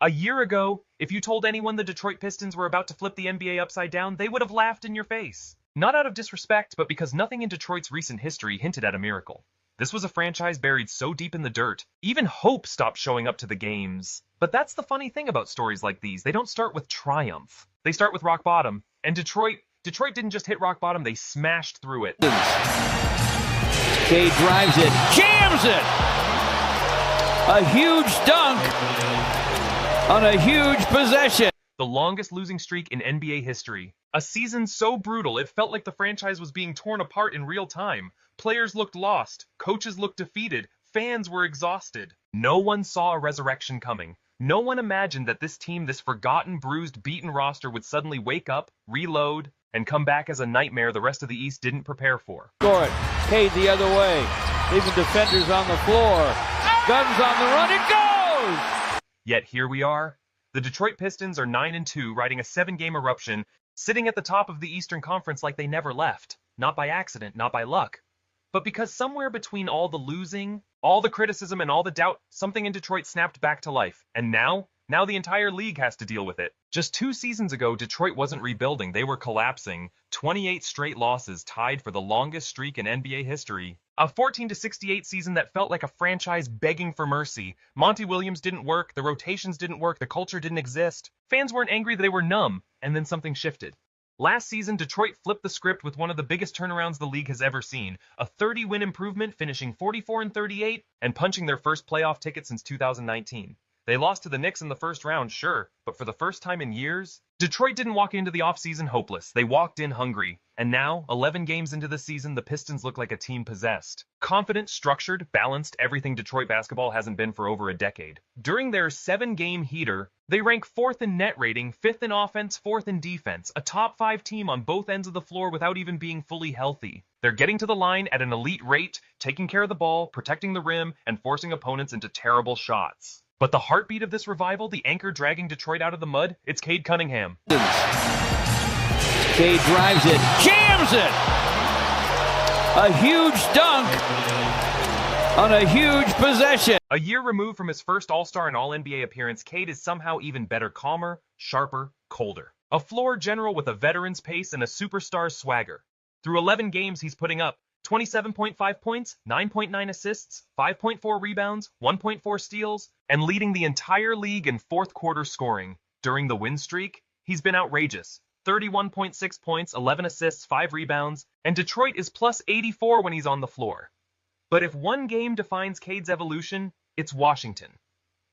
A year ago, if you told anyone the Detroit Pistons were about to flip the NBA upside down, they would have laughed in your face. Not out of disrespect, but because nothing in Detroit's recent history hinted at a miracle. This was a franchise buried so deep in the dirt, even hope stopped showing up to the games. But that's the funny thing about stories like these. They don't start with triumph. They start with rock bottom. And Detroit didn't just hit rock bottom, they smashed through it. Cade drives it, jams it! A huge dunk on a huge possession. The longest losing streak in NBA history. A season so brutal it felt like the franchise was being torn apart in real time. Players looked lost, coaches looked defeated, fans were exhausted. No one saw a resurrection coming. No one imagined that this team, this forgotten, bruised, beaten roster would suddenly wake up, reload, and come back as a nightmare the rest of the East didn't prepare for. Score it. Cade the other way. Leaving defenders on the floor. Guns on the run. It goes! Yet here we are. The Detroit Pistons are 9-2, riding a 7-game eruption, sitting at the top of the Eastern Conference like they never left. Not by accident, not by luck. But because somewhere between all the losing, all the criticism, and all the doubt, something in Detroit snapped back to life. And now the entire league has to deal with it. Just 2 seasons ago, Detroit wasn't rebuilding, they were collapsing. 28 straight losses tied for the longest streak in NBA history. A 14-68 season that felt like a franchise begging for mercy. Monty Williams didn't work, the rotations didn't work, the culture didn't exist. Fans weren't angry, they were numb, and then something shifted. Last season, Detroit flipped the script with one of the biggest turnarounds the league has ever seen. A 30-win improvement, finishing 44-38, and punching their first playoff ticket since 2019. They lost to the Knicks in the first round, sure, but for the first time in years, Detroit didn't walk into the offseason hopeless. They walked in hungry. And now, 11 games into the season, the Pistons look like a team possessed. Confident, structured, balanced, everything Detroit basketball hasn't been for over a decade. During their 7-game heater, they rank 4th in net rating, 5th in offense, 4th in defense, a top 5 team on both ends of the floor without even being fully healthy. They're getting to the line at an elite rate, taking care of the ball, protecting the rim, and forcing opponents into terrible shots. But the heartbeat of this revival, the anchor dragging Detroit out of the mud, it's Cade Cunningham. Cade drives it, jams it! A huge dunk on a huge possession. A year removed from his first All-Star and All-NBA appearance, Cade is somehow even better, calmer, sharper, colder. A floor general with a veteran's pace and a superstar's swagger. Through 11 games, he's putting up 27.5 points, 9.9 assists, 5.4 rebounds, 1.4 steals, and leading the entire league in fourth quarter scoring. During the win streak, he's been outrageous. 31.6 points, 11 assists, 5 rebounds, and Detroit is plus 84 when he's on the floor. But if one game defines Cade's evolution, it's Washington.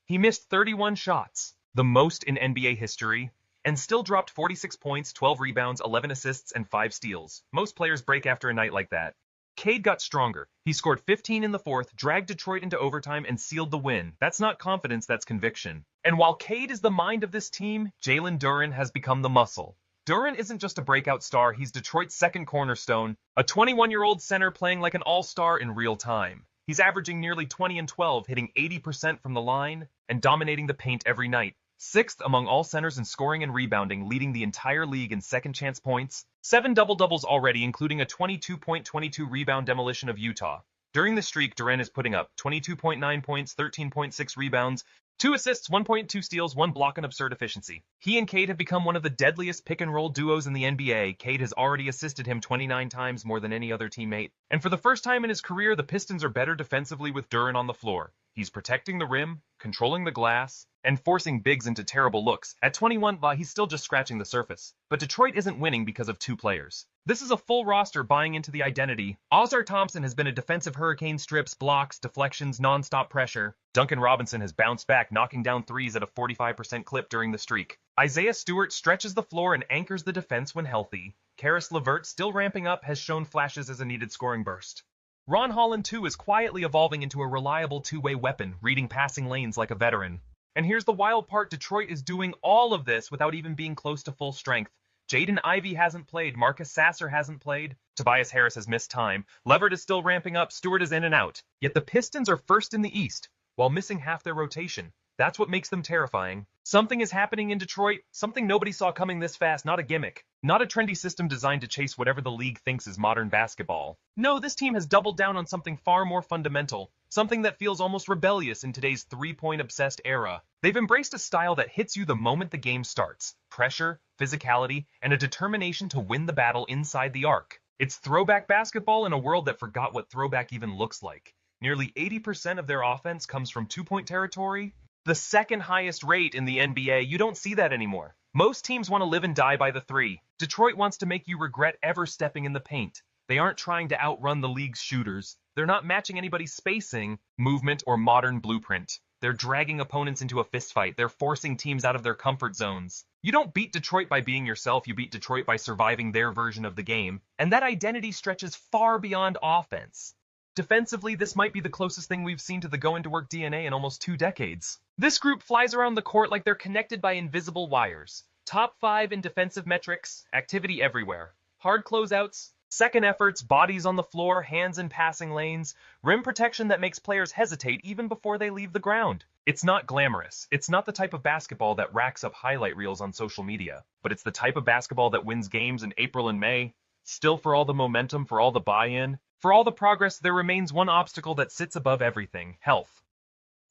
He missed 31 shots, the most in NBA history, and still dropped 46 points, 12 rebounds, 11 assists, and 5 steals. Most players break after a night like that. Cade got stronger. He scored 15 in the fourth, dragged Detroit into overtime, and sealed the win. That's not confidence, that's conviction. And while Cade is the mind of this team, Jalen Duren has become the muscle. Duren isn't just a breakout star, he's Detroit's second cornerstone, a 21-year-old center playing like an all-star in real time. He's averaging nearly 20 and 12, hitting 80% from the line, and dominating the paint every night. 6th among all centers in scoring and rebounding, leading the entire league in second chance points. 7 double-doubles already, including a 22-point-22 rebound demolition of Utah. During the streak, Duren is putting up 22.9 points, 13.6 rebounds, 2 assists, 1.2 steals, 1 block, and absurd efficiency. He and Cade have become one of the deadliest pick-and-roll duos in the NBA. Cade has already assisted him 29 times more than any other teammate. And for the first time in his career, the Pistons are better defensively with Duren on the floor. He's protecting the rim, controlling the glass, and forcing bigs into terrible looks. At 21, he's still just scratching the surface. But Detroit isn't winning because of 2 players. This is a full roster buying into the identity. Ausar Thompson has been a defensive hurricane, strips, blocks, deflections, non-stop pressure. Duncan Robinson has bounced back, knocking down threes at a 45% clip during the streak. Isaiah Stewart stretches the floor and anchors the defense when healthy. Karis LeVert, still ramping up, has shown flashes as a needed scoring burst. Ron Holland, too, is quietly evolving into a reliable two-way weapon, reading passing lanes like a veteran. And here's the wild part, Detroit is doing all of this without even being close to full strength. Jaden Ivey hasn't played, Marcus Sasser hasn't played, Tobias Harris has missed time, LeVert is still ramping up, Stewart is in and out. Yet the Pistons are first in the East, while missing half their rotation. That's what makes them terrifying. Something is happening in Detroit, something nobody saw coming this fast, not a gimmick. Not a trendy system designed to chase whatever the league thinks is modern basketball. No, this team has doubled down on something far more fundamental, something that feels almost rebellious in today's three-point obsessed era. They've embraced a style that hits you the moment the game starts. Pressure, physicality, and a determination to win the battle inside the arc. It's throwback basketball in a world that forgot what throwback even looks like. Nearly 80% of their offense comes from two-point territory, the second highest rate in the NBA. You don't see that anymore. Most teams want to live and die by the three. Detroit wants to make you regret ever stepping in the paint. They aren't trying to outrun the league's shooters. They're not matching anybody's spacing, movement, or modern blueprint. They're dragging opponents into a fistfight. They're forcing teams out of their comfort zones. You don't beat Detroit by being yourself. You beat Detroit by surviving their version of the game. And that identity stretches far beyond offense. Defensively, this might be the closest thing we've seen to the go-into-work DNA in almost 2 decades. This group flies around the court like they're connected by invisible wires. Top 5 in defensive metrics, activity everywhere. Hard closeouts, second efforts, bodies on the floor, hands in passing lanes, rim protection that makes players hesitate even before they leave the ground. It's not glamorous. It's not the type of basketball that racks up highlight reels on social media. But it's the type of basketball that wins games in April and May. Still, for all the momentum, for all the buy-in, for all the progress, there remains one obstacle that sits above everything: health.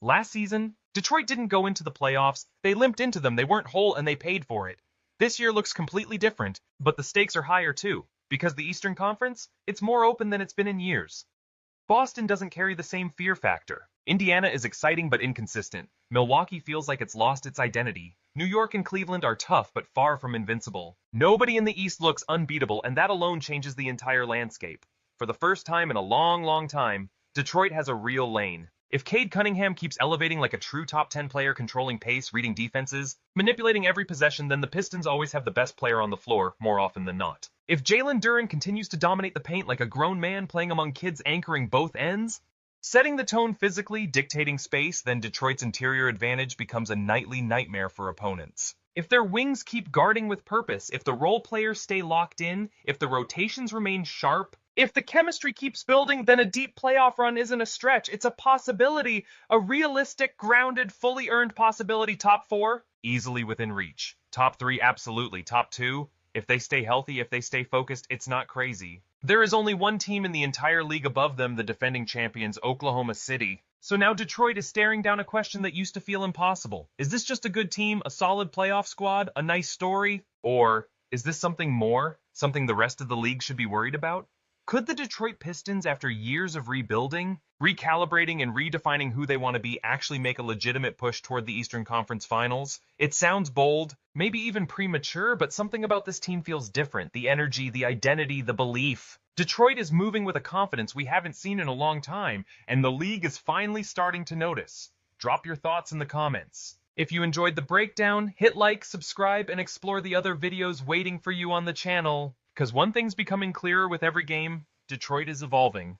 Last season, Detroit didn't go into the playoffs. They limped into them. They weren't whole, and they paid for it. This year looks completely different, but the stakes are higher too. Because the Eastern Conference, it's more open than it's been in years. Boston doesn't carry the same fear factor. Indiana is exciting but inconsistent. Milwaukee feels like it's lost its identity. New York and Cleveland are tough but far from invincible. Nobody in the East looks unbeatable, and that alone changes the entire landscape. For the first time in a long, long time, Detroit has a real lane. If Cade Cunningham keeps elevating like a true top 10 player, controlling pace, reading defenses, manipulating every possession, then the Pistons always have the best player on the floor, more often than not. If Jalen Duren continues to dominate the paint like a grown man playing among kids anchoring both ends, setting the tone physically, dictating space, then Detroit's interior advantage becomes a nightly nightmare for opponents. If their wings keep guarding with purpose, if the role players stay locked in, if the rotations remain sharp, if the chemistry keeps building, then a deep playoff run isn't a stretch. It's a possibility, a realistic, grounded, fully earned possibility. Top 4, easily within reach. Top 3, absolutely. Top 2, if they stay healthy, if they stay focused, it's not crazy. There is only one team in the entire league above them, the defending champions, Oklahoma City. So now Detroit is staring down a question that used to feel impossible. Is this just a good team, a solid playoff squad, a nice story? Or is this something more, something the rest of the league should be worried about? Could the Detroit Pistons, after years of rebuilding, recalibrating, and redefining who they want to be, actually make a legitimate push toward the Eastern Conference Finals? It sounds bold, maybe even premature, but something about this team feels different. The energy, the identity, the belief. Detroit is moving with a confidence we haven't seen in a long time, and the league is finally starting to notice. Drop your thoughts in the comments. If you enjoyed the breakdown, hit like, subscribe, and explore the other videos waiting for you on the channel. Because one thing's becoming clearer with every game: Detroit is evolving.